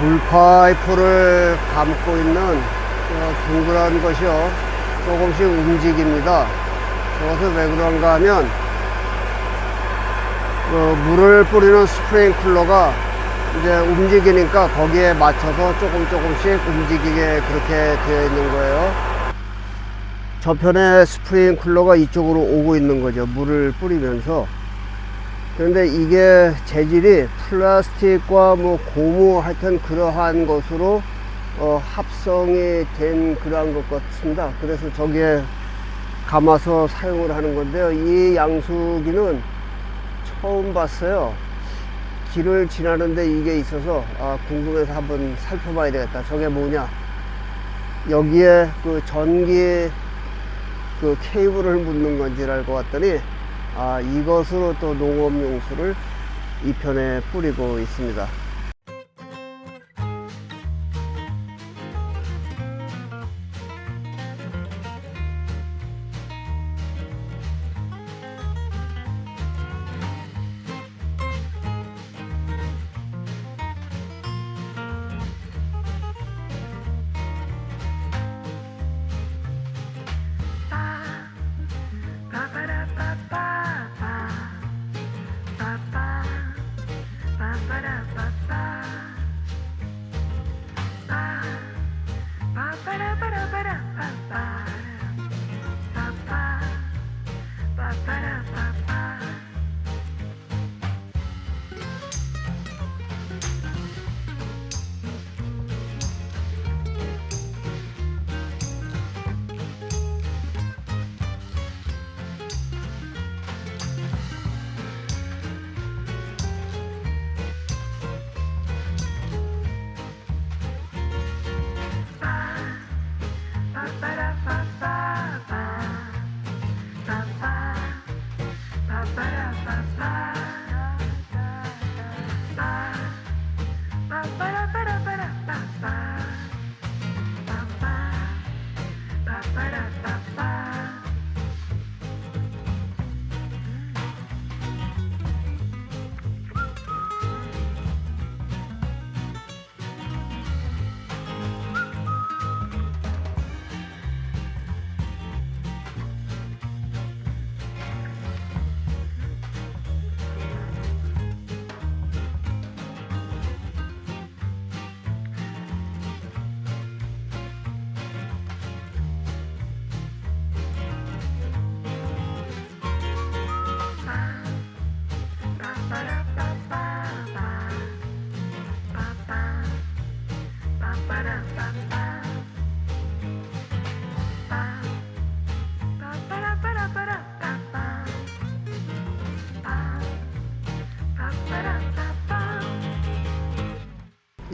물파이프를 감고 있는 둥그런 것이요, 조금씩 움직입니다. 저것은 왜 그런가 하면 물을 뿌리는 스프링클러가 이제 움직이니까 거기에 맞춰서 조금씩 움직이게 그렇게 되어 있는 거예요. 저편에 스프링클러가 이쪽으로 오고 있는 거죠, 물을 뿌리면서. 그런데 이게 재질이 플라스틱과 뭐 고무 하여튼 그러한 것으로 합성이 된 그러한 것 같습니다. 그래서 저기에 감아서 사용을 하는 건데요, 이 양수기는 처음 봤어요. 길을 지나는데 이게 있어서 궁금해서 한번 살펴봐야 되겠다. 저게 뭐냐, 여기에 그 전기 그 케이블을 묻는 건지 알고 봤더니 이것으로 또 농업용수를 이 편에 뿌리고 있습니다.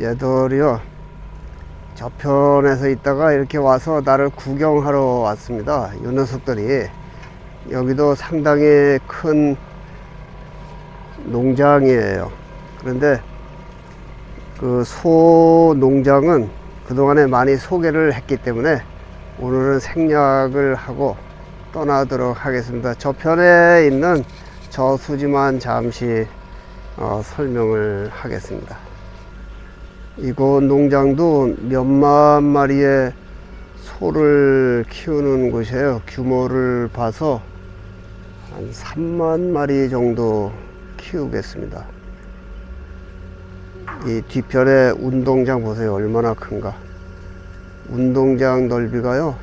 얘들이요, 저편에서 있다가 이렇게 와서 나를 구경하러 왔습니다. 이 녀석들이. 여기도 상당히 큰 농장이에요. 그런데 그 소 농장은 그동안에 많이 소개를 했기 때문에 오늘은 생략을 하고 떠나도록 하겠습니다. 저편에 있는 저수지만 잠시 설명을 하겠습니다. 이곳 농장도 몇만 마리의 소를 키우는 곳이에요. 규모를 봐서 한 3만 마리 정도 키우겠습니다. 이 뒤편에 운동장 보세요, 얼마나 큰가. 운동장 넓이가요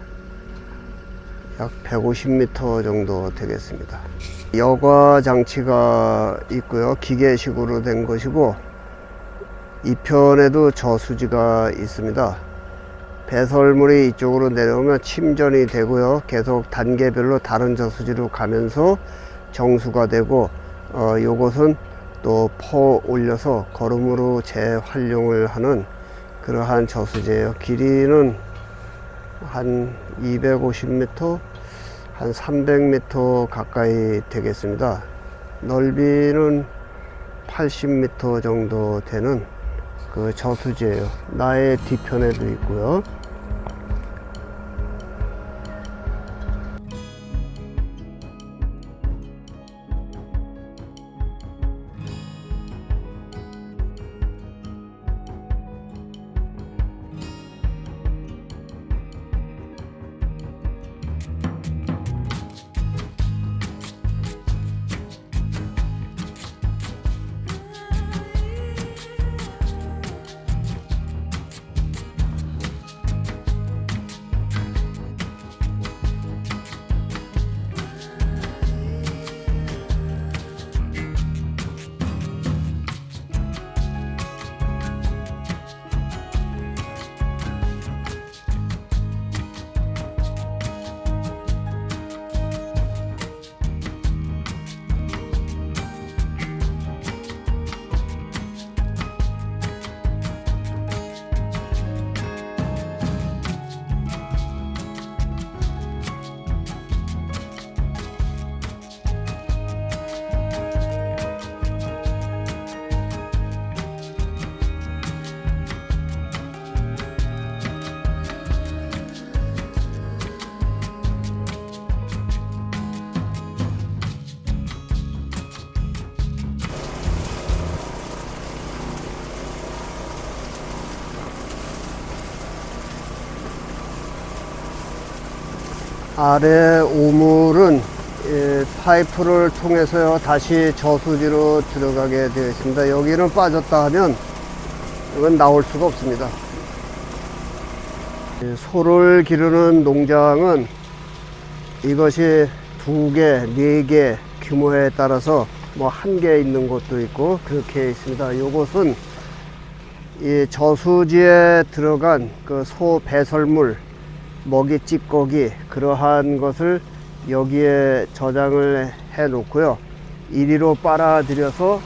약 150m 정도 되겠습니다. 여과 장치가 있고요, 기계식으로 된 것이고, 이 편에도 저수지가 있습니다. 배설물이 이쪽으로 내려오면 침전이 되고요, 계속 단계별로 다른 저수지로 가면서 정수가 되고, 요것은 또 퍼 올려서 거름으로 재활용을 하는 그러한 저수지예요. 길이는 한 250m, 한 300m 가까이 되겠습니다. 넓이는 80m 정도 되는 그 저수지예요. 나의 뒤편에도 있고요. 아래 오물은 파이프를 통해서요 다시 저수지로 들어가게 되어 있습니다. 여기는 빠졌다 하면 이건 나올 수가 없습니다. 소를 기르는 농장은 이것이 2개, 4개 규모에 따라서 뭐 1개 있는 곳도 있고 그렇게 있습니다. 이것은 이 저수지에 들어간 그 소 배설물, 먹이 찌꺼기 그러한 것을 여기에 저장을 해 놓고요, 이리로 빨아들여서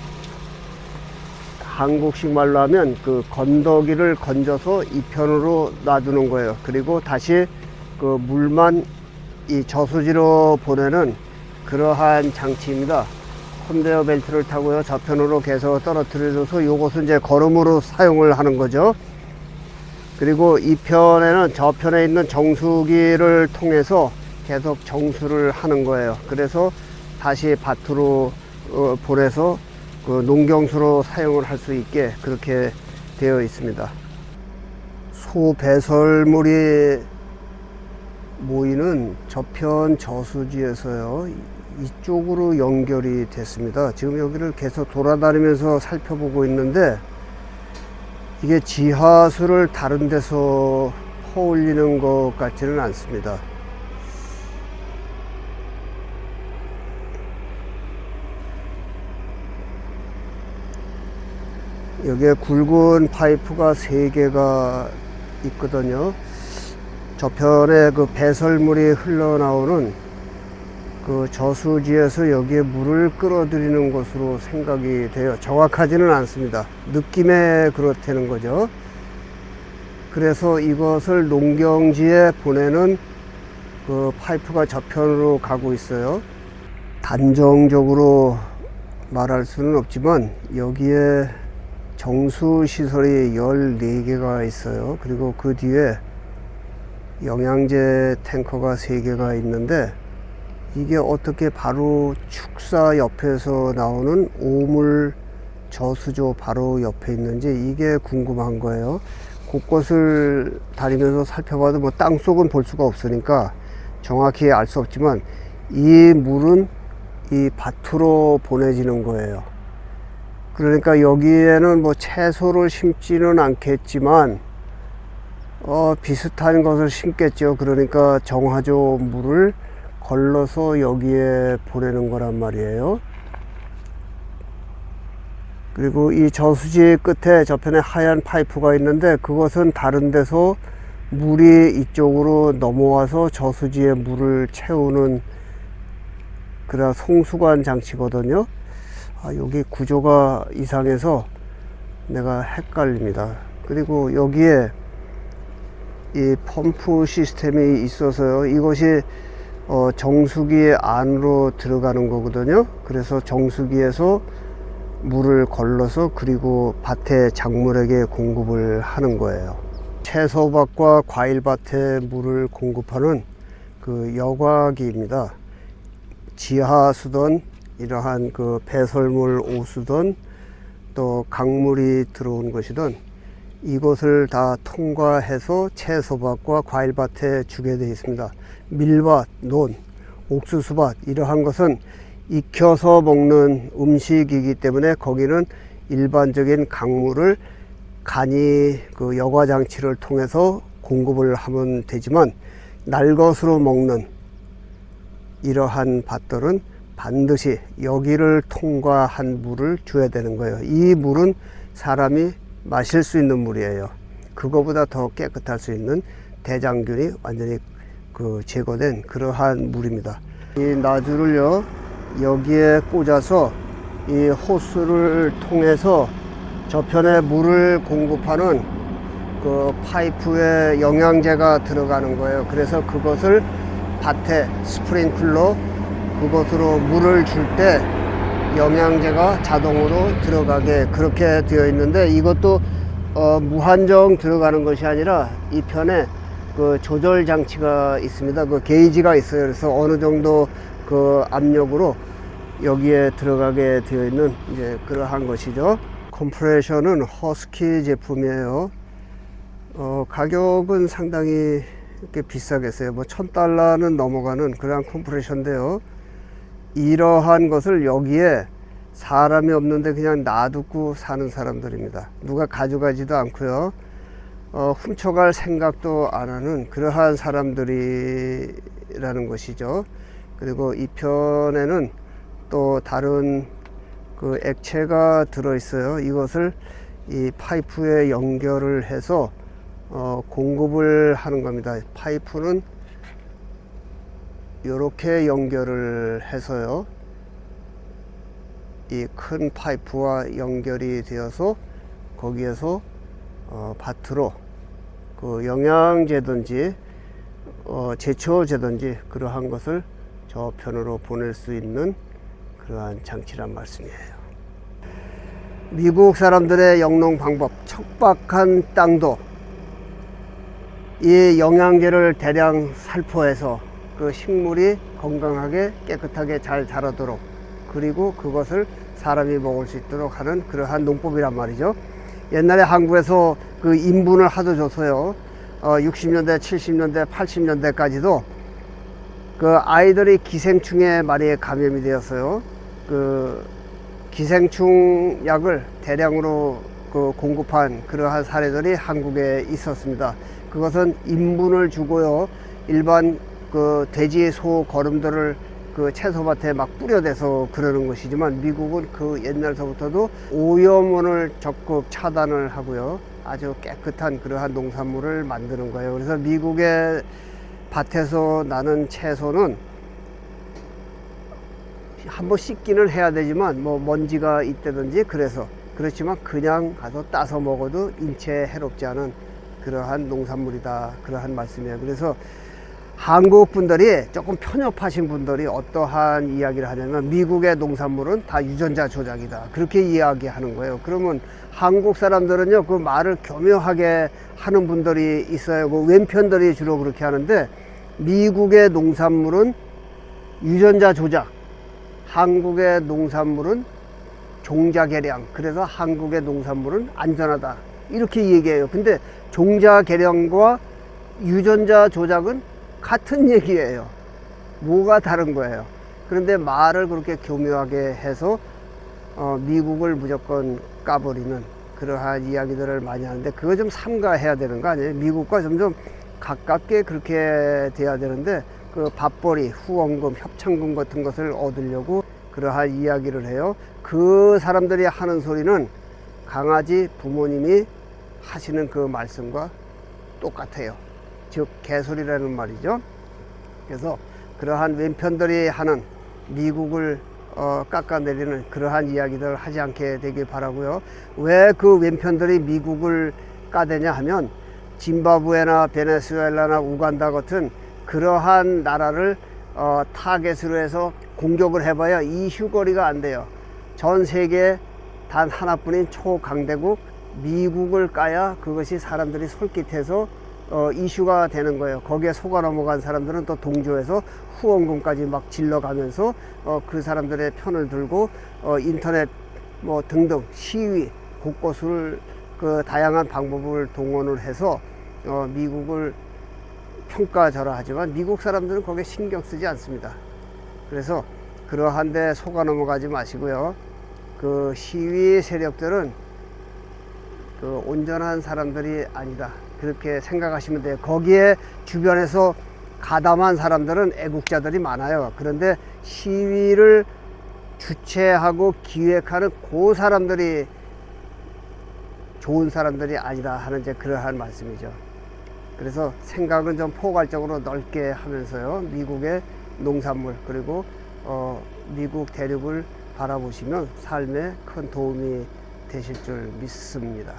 한국식 말로 하면 그 건더기를 건져서 이편으로 놔두는 거예요. 그리고 다시 그 물만 이 저수지로 보내는 그러한 장치입니다. 컨베이어 벨트를 타고요 저편으로 계속 떨어뜨려줘서 요것은 이제 거름으로 사용을 하는 거죠. 그리고 이편에는 저편에 있는 정수기를 통해서 계속 정수를 하는 거예요. 그래서 다시 밭으로 보내서 그 농경수로 사용을 할 수 있게 그렇게 되어 있습니다. 소 배설물이 모이는 저편 저수지에서요 이쪽으로 연결이 됐습니다. 지금 여기를 계속 돌아다니면서 살펴보고 있는데 이게 지하수를 다른 데서 퍼올리는 것 같지는 않습니다. 여기에 굵은 파이프가 3개가 있거든요. 저편에 그 배설물이 흘러나오는 그 저수지에서 여기에 물을 끌어들이는 것으로 생각이 돼요. 정확하지는 않습니다. 느낌에 그렇다는 거죠. 그래서 이것을 농경지에 보내는 그 파이프가 저편으로 가고 있어요. 단정적으로 말할 수는 없지만 여기에 정수시설이 14개가 있어요. 그리고 그 뒤에 영양제 탱커가 3개가 있는데 이게 어떻게 바로 축사 옆에서 나오는 오물 저수조 바로 옆에 있는지 이게 궁금한 거예요. 곳곳을 다니면서 살펴봐도 뭐 땅속은 볼 수가 없으니까 정확히 알 수 없지만 이 물은 이 밭으로 보내지는 거예요. 그러니까 여기에는 뭐 채소를 심지는 않겠지만 비슷한 것을 심겠죠. 그러니까 정화조 물을 걸러서 여기에 보내는 거란 말이에요. 그리고 이 저수지 끝에 저편에 하얀 파이프가 있는데 그것은 다른 데서 물이 이쪽으로 넘어와서 저수지에 물을 채우는 그런 송수관 장치거든요. 여기 구조가 이상해서 내가 헷갈립니다. 그리고 여기에 이 펌프 시스템이 있어서요 이것이 정수기 안으로 들어가는 거거든요. 그래서 정수기에서 물을 걸러서 그리고 밭의 작물에게 공급을 하는 거예요. 채소밭과 과일밭에 물을 공급하는 그 여과기입니다. 지하수든 이러한 그 배설물 오수든 또 강물이 들어온 것이든 이것을 다 통과해서 채소밭과 과일밭에 주게 되어 있습니다. 밀밭, 논, 옥수수밭 이러한 것은 익혀서 먹는 음식이기 때문에 거기는 일반적인 강물을 간이 그 여과 장치를 통해서 공급을 하면 되지만 날것으로 먹는 이러한 밭들은 반드시 여기를 통과한 물을 줘야 되는 거예요. 이 물은 사람이 마실 수 있는 물이에요. 그거보다 더 깨끗할 수 있는 대장균이 완전히 그 제거된 그러한 물입니다. 이 나주를요 여기에 꽂아서 이 호스를 통해서 저편에 물을 공급하는 그 파이프에 영양제가 들어가는 거예요. 그래서 그것을 밭에 스프링클러 그것으로 물을 줄 때 영양제가 자동으로 들어가게 그렇게 되어 있는데 이것도 무한정 들어가는 것이 아니라 이 편에 그 조절 장치가 있습니다. 그 게이지가 있어요. 그래서 어느 정도 그 압력으로 여기에 들어가게 되어 있는 이제 그러한 것이죠. 컴프레셔는 허스키 제품이에요. 가격은 상당히 이렇게 비싸겠어요? 뭐 $1000는 넘어가는 그러한 컴프레셔인데요. 이러한 것을 여기에 사람이 없는데 그냥 놔두고 사는 사람들입니다. 누가 가져가지도 않고요. 훔쳐갈 생각도 안 하는 그러한 사람들이라는 것이죠. 그리고 이 편에는 또 다른 그 액체가 들어 있어요. 이것을 이 파이프에 연결을 해서 공급을 하는 겁니다. 파이프는 이렇게 연결을 해서요, 이 큰 파이프와 연결이 되어서 거기에서 밭으로 그 영양제든지 제초제든지 그러한 것을 저편으로 보낼 수 있는 그러한 장치란 말씀이에요. 미국 사람들의 영농 방법, 척박한 땅도 이 영양제를 대량 살포해서 그 식물이 건강하게 깨끗하게 잘 자라도록, 그리고 그것을 사람이 먹을 수 있도록 하는 그러한 농법이란 말이죠. 옛날에 한국에서 그 인분을 하도 줘서요, 60년대, 70년대, 80년대까지도 그 아이들이 기생충에 많이 감염이 되었어요. 그 기생충 약을 대량으로 그 공급한 그러한 사례들이 한국에 있었습니다. 그것은 인분을 주고요, 일반 그 돼지, 소 거름들을 그 채소밭에 막 뿌려대서 그러는 것이지만, 미국은 그 옛날서부터도 오염원을 적극 차단을 하고요, 아주 깨끗한 그러한 농산물을 만드는 거예요. 그래서 미국의 밭에서 나는 채소는 한번 씻기는 해야 되지만 뭐 먼지가 있다든지 그렇지만 그냥 가서 따서 먹어도 인체에 해롭지 않은 그러한 농산물이다, 그러한 말씀이에요. 그래서 한국 분들이 조금 편협하신 분들이 어떠한 이야기를 하냐면, 미국의 농산물은 다 유전자 조작이다, 그렇게 이야기하는 거예요. 그러면 한국 사람들은요, 그 말을 교묘하게 하는 분들이 있어요. 그 왼편들이 주로 그렇게 하는데, 미국의 농산물은 유전자 조작, 한국의 농산물은 종자 개량, 그래서 한국의 농산물은 안전하다, 이렇게 얘기해요. 근데 종자 개량과 유전자 조작은 같은 얘기예요. 뭐가 다른 거예요? 그런데 말을 그렇게 교묘하게 해서 미국을 무조건 까버리는 그러한 이야기들을 많이 하는데, 그거 좀 삼가해야 되는 거 아니에요? 미국과 점점 가깝게 그렇게 돼야 되는데, 그 밥벌이, 후원금, 협찬금 같은 것을 얻으려고 그러한 이야기를 해요. 그 사람들이 하는 소리는 강아지 부모님이 하시는 그 말씀과 똑같아요. 즉 개소리라는 말이죠. 그래서 그러한 왼편들이 하는 미국을 깎아내리는 그러한 이야기들을 하지 않게 되길 바라고요. 왜 그 왼편들이 미국을 까대냐 하면, 짐바브웨나 베네수엘라나 우간다 같은 그러한 나라를 타겟으로 해서 공격을 해봐야 이슈거리가 안 돼요. 전 세계에 단 하나뿐인 초강대국 미국을 까야 그것이 사람들이 솔깃해서 이슈가 되는 거예요. 거기에 속아 넘어간 사람들은 또 동조해서 후원금까지 막 질러가면서 그 사람들의 편을 들고 인터넷 뭐 등등 시위 곳곳을 그 다양한 방법을 동원을 해서 미국을 평가절하하지만, 미국 사람들은 거기에 신경 쓰지 않습니다. 그래서 그러한 데 속아 넘어가지 마시고요, 그 시위 세력들은 그 온전한 사람들이 아니다, 그렇게 생각하시면 돼요. 거기에 주변에서 가담한 사람들은 애국자들이 많아요. 그런데 시위를 주최하고 기획하는 그 사람들이 좋은 사람들이 아니다 하는 이제 그러한 말씀이죠. 그래서 생각은 좀 포괄적으로 넓게 하면서요, 미국의 농산물 그리고 미국 대륙을 바라보시면 삶에 큰 도움이 되실 줄 믿습니다.